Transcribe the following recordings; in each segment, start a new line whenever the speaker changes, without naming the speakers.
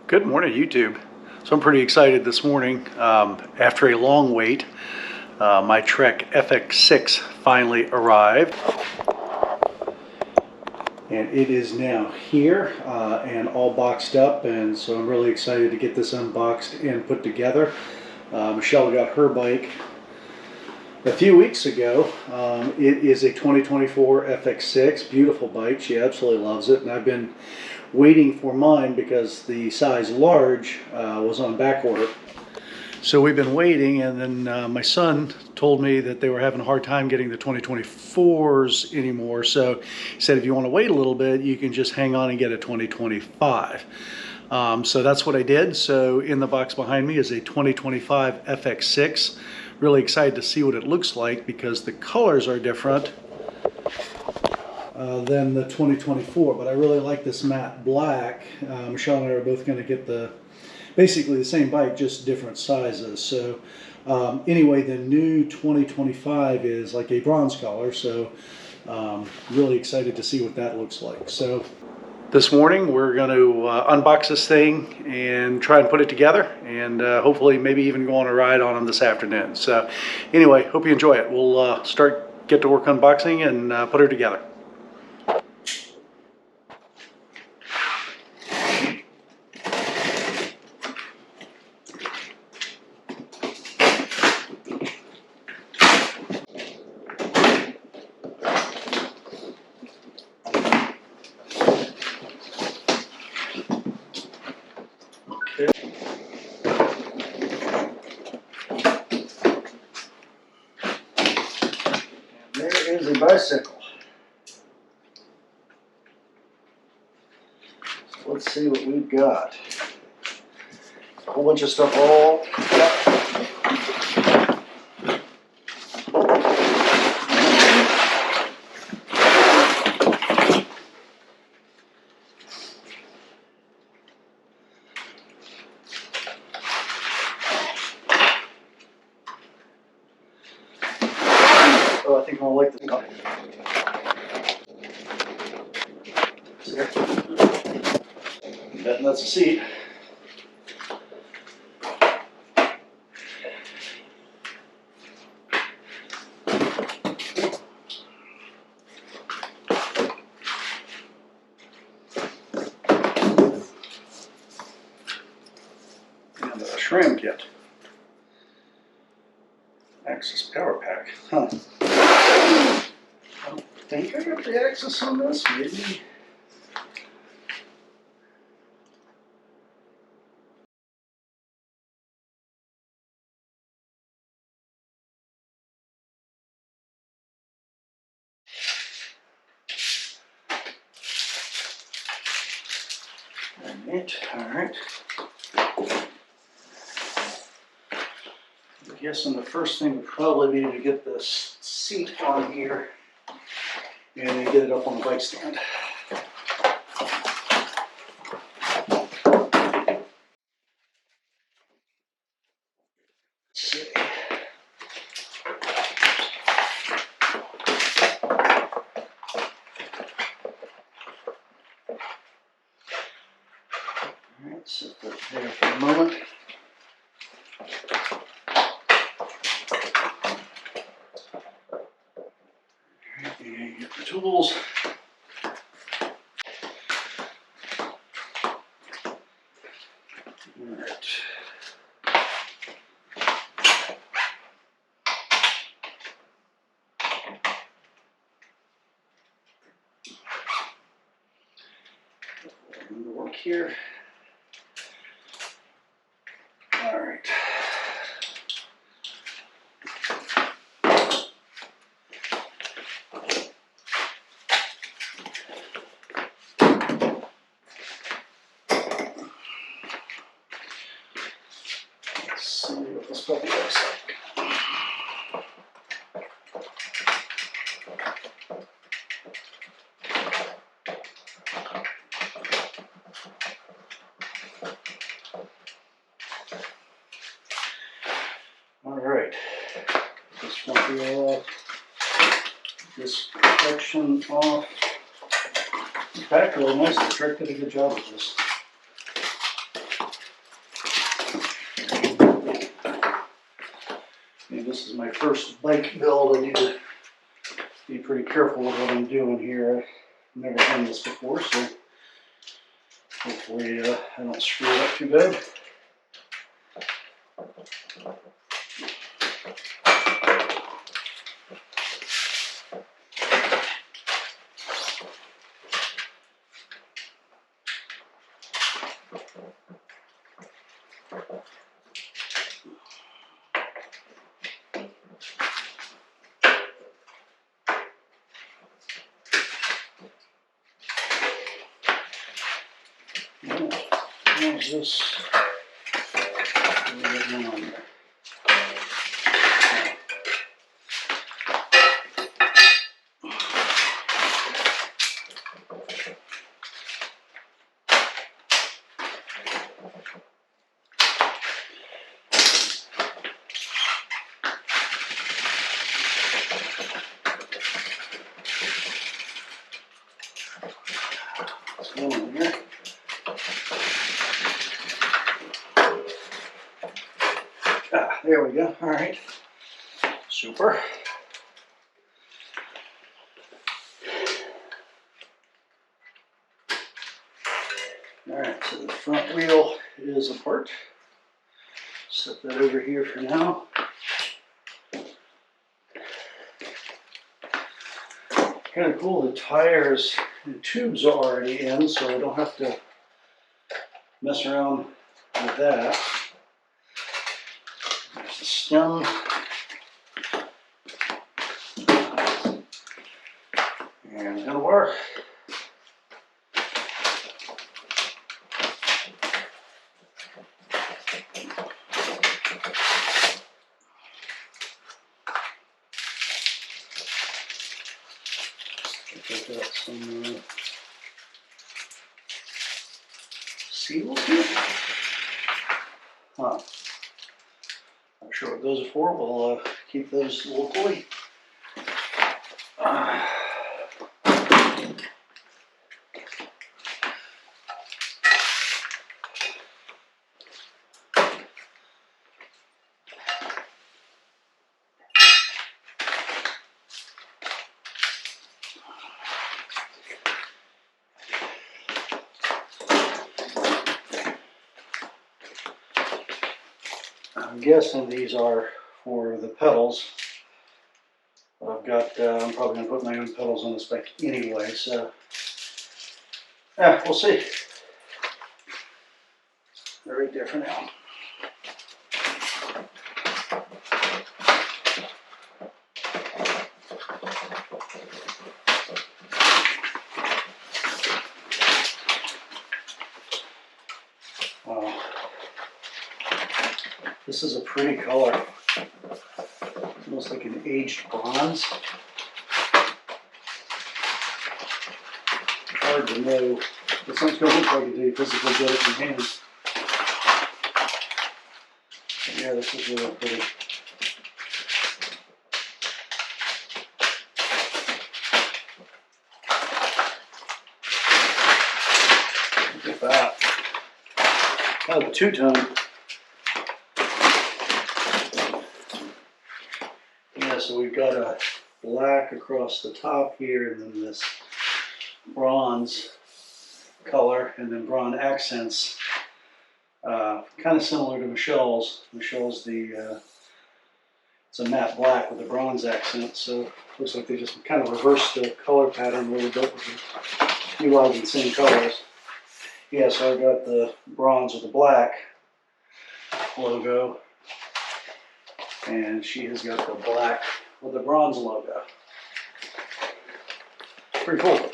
Good morning, YouTube. So I'm pretty excited this morning. After a long wait, my Trek FX6 finally arrived. And it is now here and all boxed up, and so I'm really excited to get this unboxed and put together. Michelle got her bike a few weeks ago. It is a 2024 FX6, beautiful bike. She absolutely loves it, and I've been waiting for mine because the size large was on back order. So we've been waiting, and then my son told me that they were having a hard time getting the 2024s anymore. So he said, if you want to wait a little bit, you can just hang on and get a 2025. So that's what I did. So in the box behind me is a 2025 FX6. Really excited to see what it looks like because the colors are different than the 2024, but I really like this matte black. Michelle and I are both going to get basically the same bike, just different sizes. So anyway, the new 2025 is like a bronze color, so really excited to see what that looks like. So this morning we're going to unbox this thing and try and put it together, and hopefully maybe even go on a ride on them this afternoon. So anyway, hope you enjoy it. We'll get to work unboxing and put her together. There is a bicycle. So let's see what we've got. A whole bunch of stuff all oh, I think I'll like this. That's the seat. And a SRAM kit. AXS power pack. Huh. I don't think I got the AXS on this. Maybe. Alright. I'm guessing the first thing would probably be to get this seat on here and then get it up on the bike stand. Let's see. Alright, set that there for a moment. Alright, and get the tools. Alright. Work here. All right. Let's see what this puppy looks like. All right, this front wheel off, this protection off. It's packed really nicely. Trek did a good job with this. my first bike build. I need to be pretty careful with what I'm doing here. I've never done this before, so hopefully I don't screw it up too bad. How's this? What's going on here? There we go. All right. Super. All right, so the front wheel is apart. Set that over here for now. Kind of cool, the tires and tubes are already in, so I don't have to mess around with that. There's the stem. And handlebar. I've got some seals here. Huh. Not sure what those are for. We'll keep those locally. I'm guessing these are for the pedals. But I've got, I'm probably going to put my own pedals on this bike anyway, so yeah, we'll see. They're right there for now. Wow. This is a pretty color. Almost like an aged bronze. Hard to know what something's going to look like until you physically get it in your hands. But yeah, this is really pretty. Look at that. Kind of a two-tone. Yeah, so we've got a black across the top here, and then this bronze color, and then bronze accents. Kind of similar to Michelle's. Michelle's it's a matte black with a bronze accent, so looks like they just kind of reversed the color pattern a little bit with utilizing the same colors. Yeah, so I've got the bronze with the black logo, and she has got the black with the bronze logo. Pretty cool.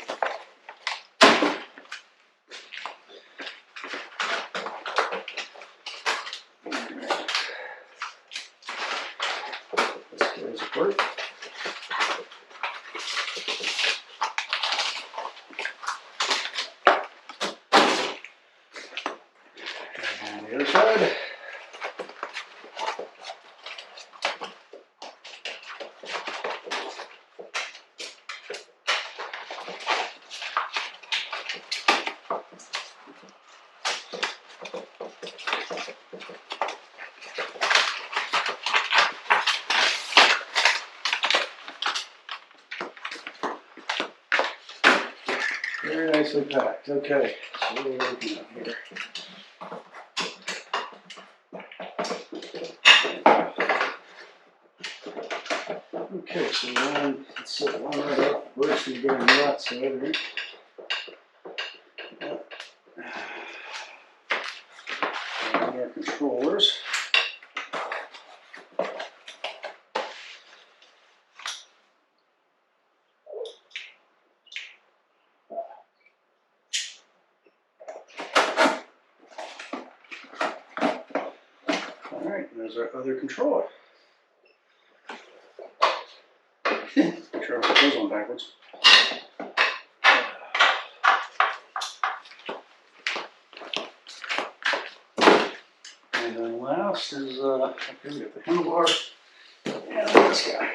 This goes apart. And the other side. nicely packed. Okay, so what are we looking at here? Okay, so line, let's set one right up versus going to that side, right? And our controllers. Alright, there's our other controller. Make sure I put those on backwards. And then last is, okay, we got the handlebar and this guy.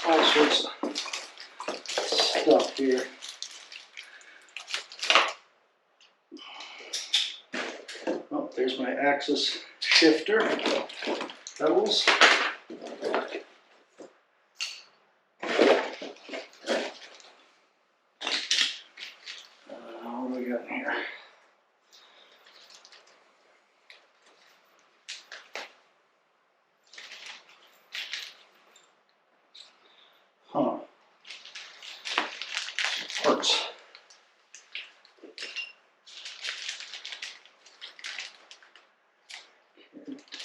All sorts of stuff here. Oh, there's my AXS shifter pedals. What do we got in here? Huh. Parts.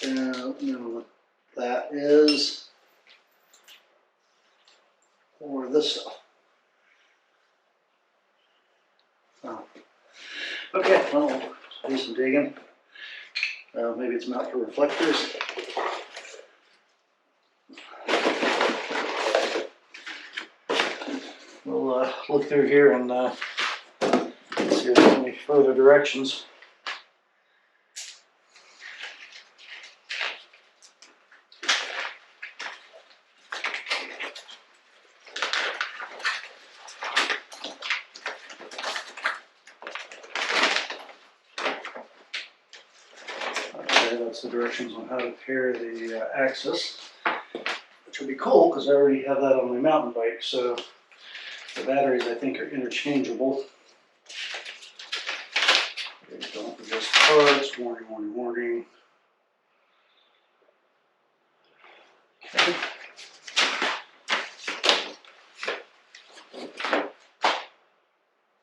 Don't know what that is. Or this stuff. Oh. Okay, well, do some digging. Maybe it's meant for reflectors. We'll look through here and see if there's any further directions. That's the directions on how to pair the AXS, which would be cool because I already have that on my mountain bike. So the batteries, I think, are interchangeable. Okay, don't forget parts. Warning, warning, warning. Okay.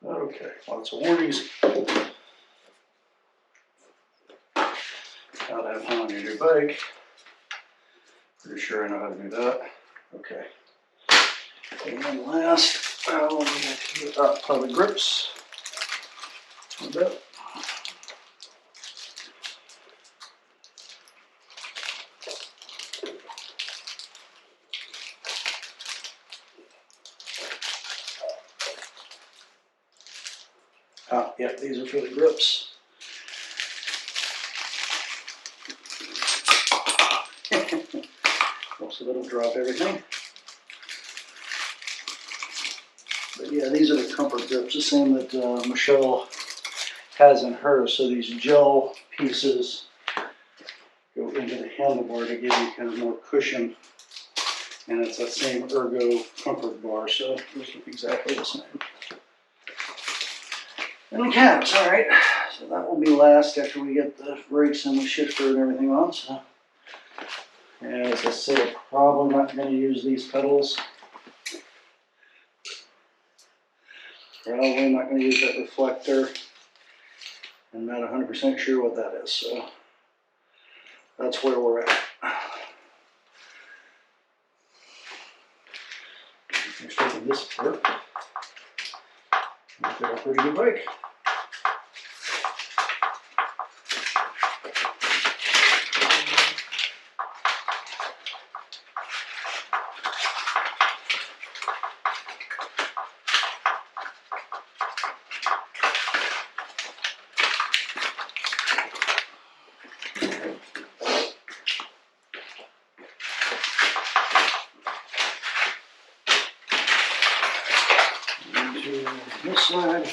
Okay, lots of warnings. How to have fun on your new bike. Pretty sure I know how to do that. Okay. And then last, we have to get up the grips a bit. Yep, these are for the grips. So that'll drop everything. But yeah, these are the comfort grips, the same that Michelle has in hers. So these gel pieces go into the handlebar to give you kind of more cushion. And it's that same ergo comfort bar, so those look exactly the same. And the caps, all right. So that will be last after we get the brakes and the shifter and everything on. So, as I said, I'm probably not going to use these pedals. Probably not going to use that reflector. I'm not 100% sure what that is, so that's where we're at. Finish taking this apart. Make it a pretty good bike. This side.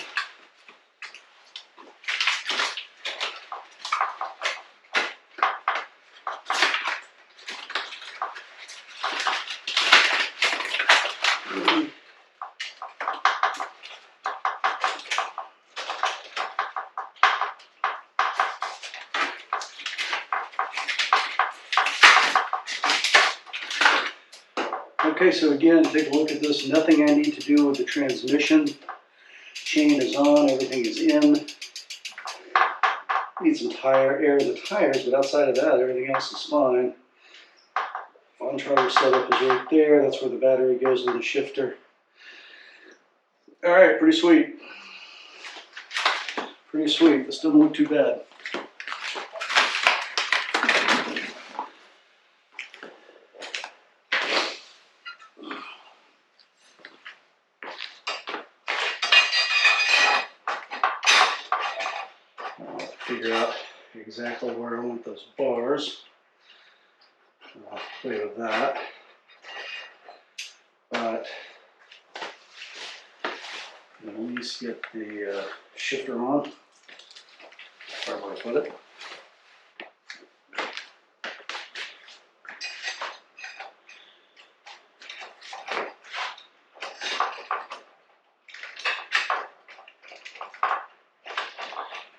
Okay, so again, take a look at this. Nothing I need to do with the transmission. Chain is on, everything is in. Need some air in the tires, but outside of that, everything else is fine. Fun charger setup is right there. That's where the battery goes in the shifter. All right, pretty sweet. Pretty sweet. This doesn't look too bad. I'll have to figure out exactly where I want those bars. I'll play with that. But at least get the shifter on. Wherever I put it.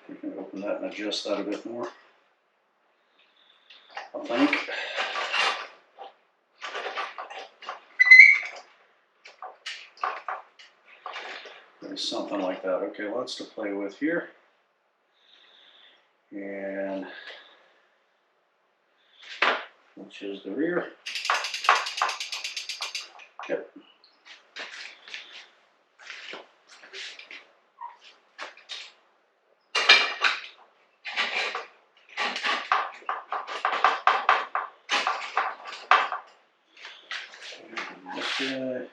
We can open that and adjust that a bit more. I think. There's something like that. Okay, lots to play with here. And which is the rear. Yep. Okay.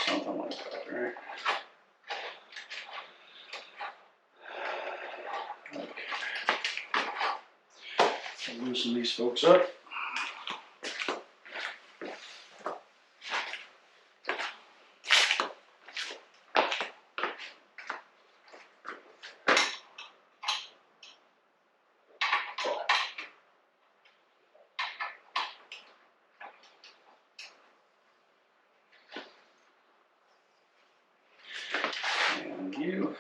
Something like that, right? Okay. I'll loosen these folks up. And you.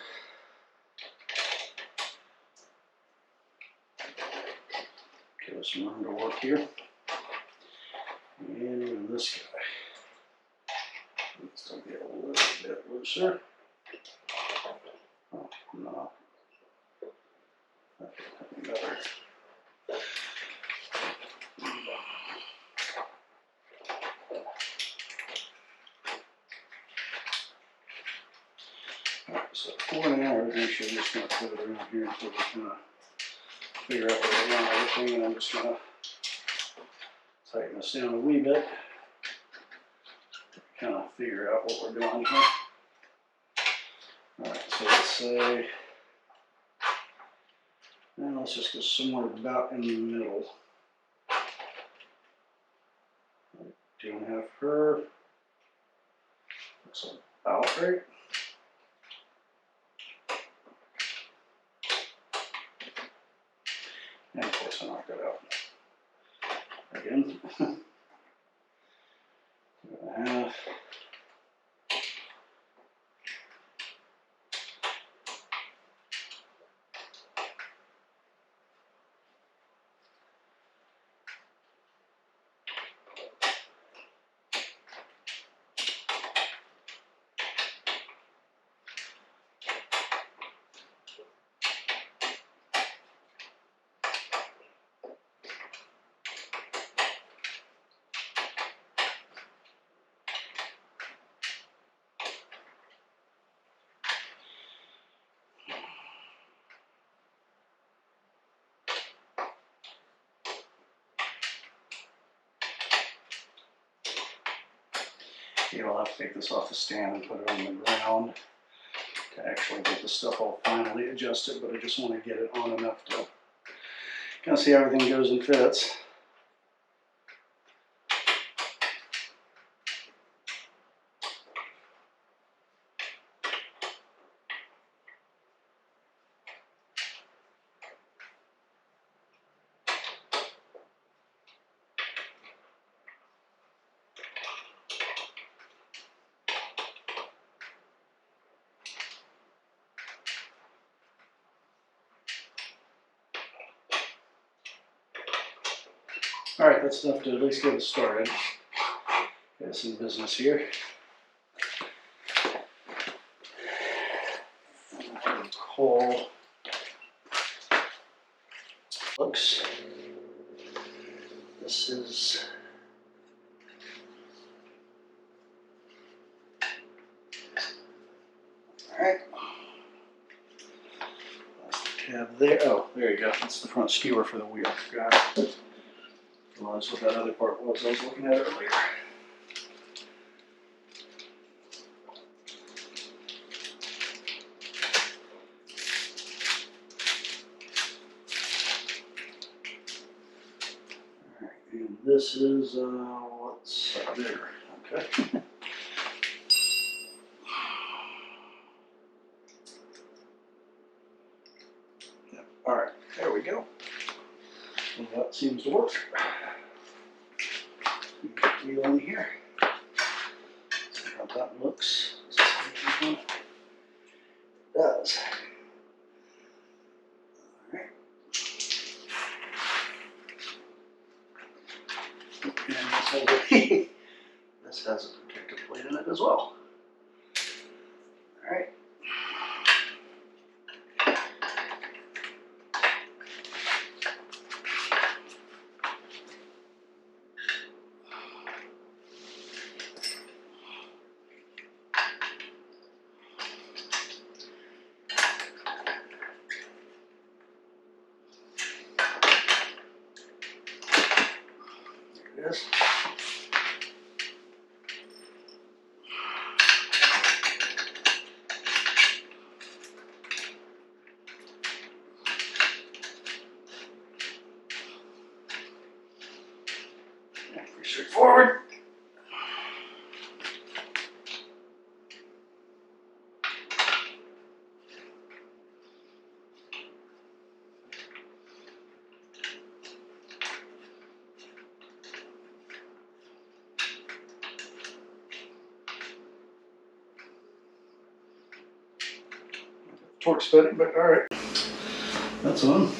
Give us some room to work here. And this guy. Needs to be a little bit looser. Oh, no. That'd be better. So for now, we're actually just going to put it around here until we kind of figure out where we want everything, and I'm just going to tighten this down a wee bit. Kind of figure out what we're doing here. Alright, so let's say, and let's just go somewhere about in the middle. 2.5 her. Looks about right. And of course I knocked it out. Again. 2.5. I'll have to take this off the stand and put it on the ground to actually get the stuff all finally adjusted, but I just want to get it on enough to kind of see how everything goes and fits. All right, that's enough to at least get us started. Got some business here. Call looks. This is all right. That's the tab there. Oh, there you go. That's the front skewer for the wheel. Got it. Well, that's what that other part was I was looking at earlier. And this is what's there. Okay. Yep. All right, there we go. Well, that seems to work. Wheel in here. See how that looks. It does. All right. And this has a protective plate in it as well. All right. There it is. Pretty straightforward. Torque spinning, but all right. That's on.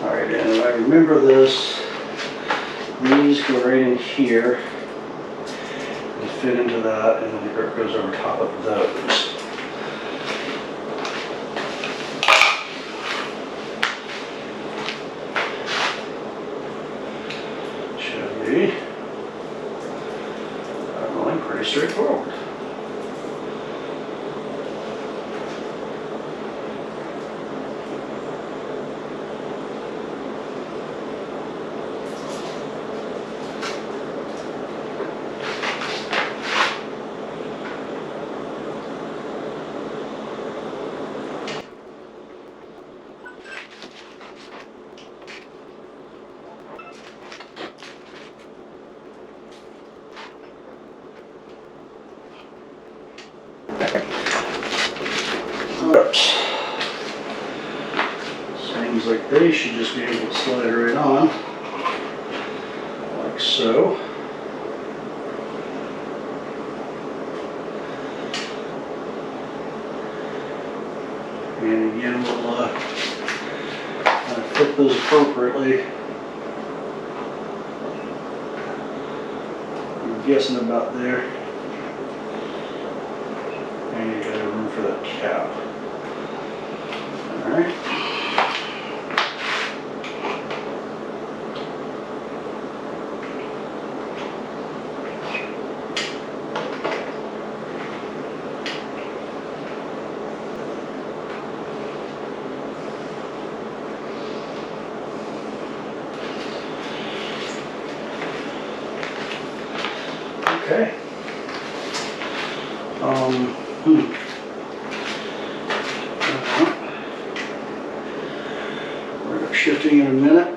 All right, and I remember this. These go right in here and fit into that, and then the grip goes over top of those. Should be really pretty straightforward. Seems like they should just be able to slide right on, like so. And again, we'll fit those appropriately. I'm guessing about there. And you got room for that cap. All right. Okay. We're shifting in a minute,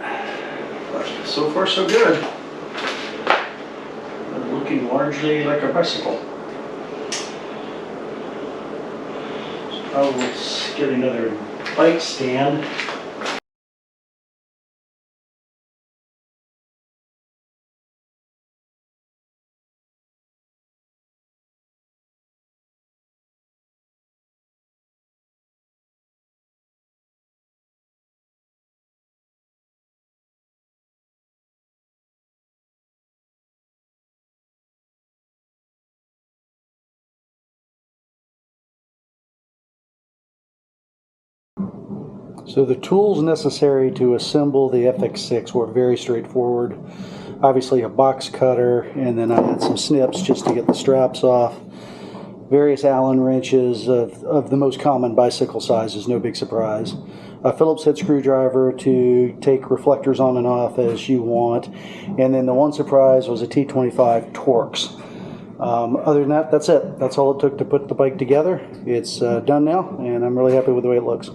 but so far so good. Looking largely like a bicycle. I will get another bike stand. So the tools necessary to assemble the FX6 were very straightforward. Obviously a box cutter, and then I had some snips just to get the straps off. Various Allen wrenches of the most common bicycle sizes, no big surprise. A Phillips head screwdriver to take reflectors on and off as you want. And then the one surprise was a T25 Torx. Other than that, that's it. That's all it took to put the bike together. It's done now, and I'm really happy with the way it looks.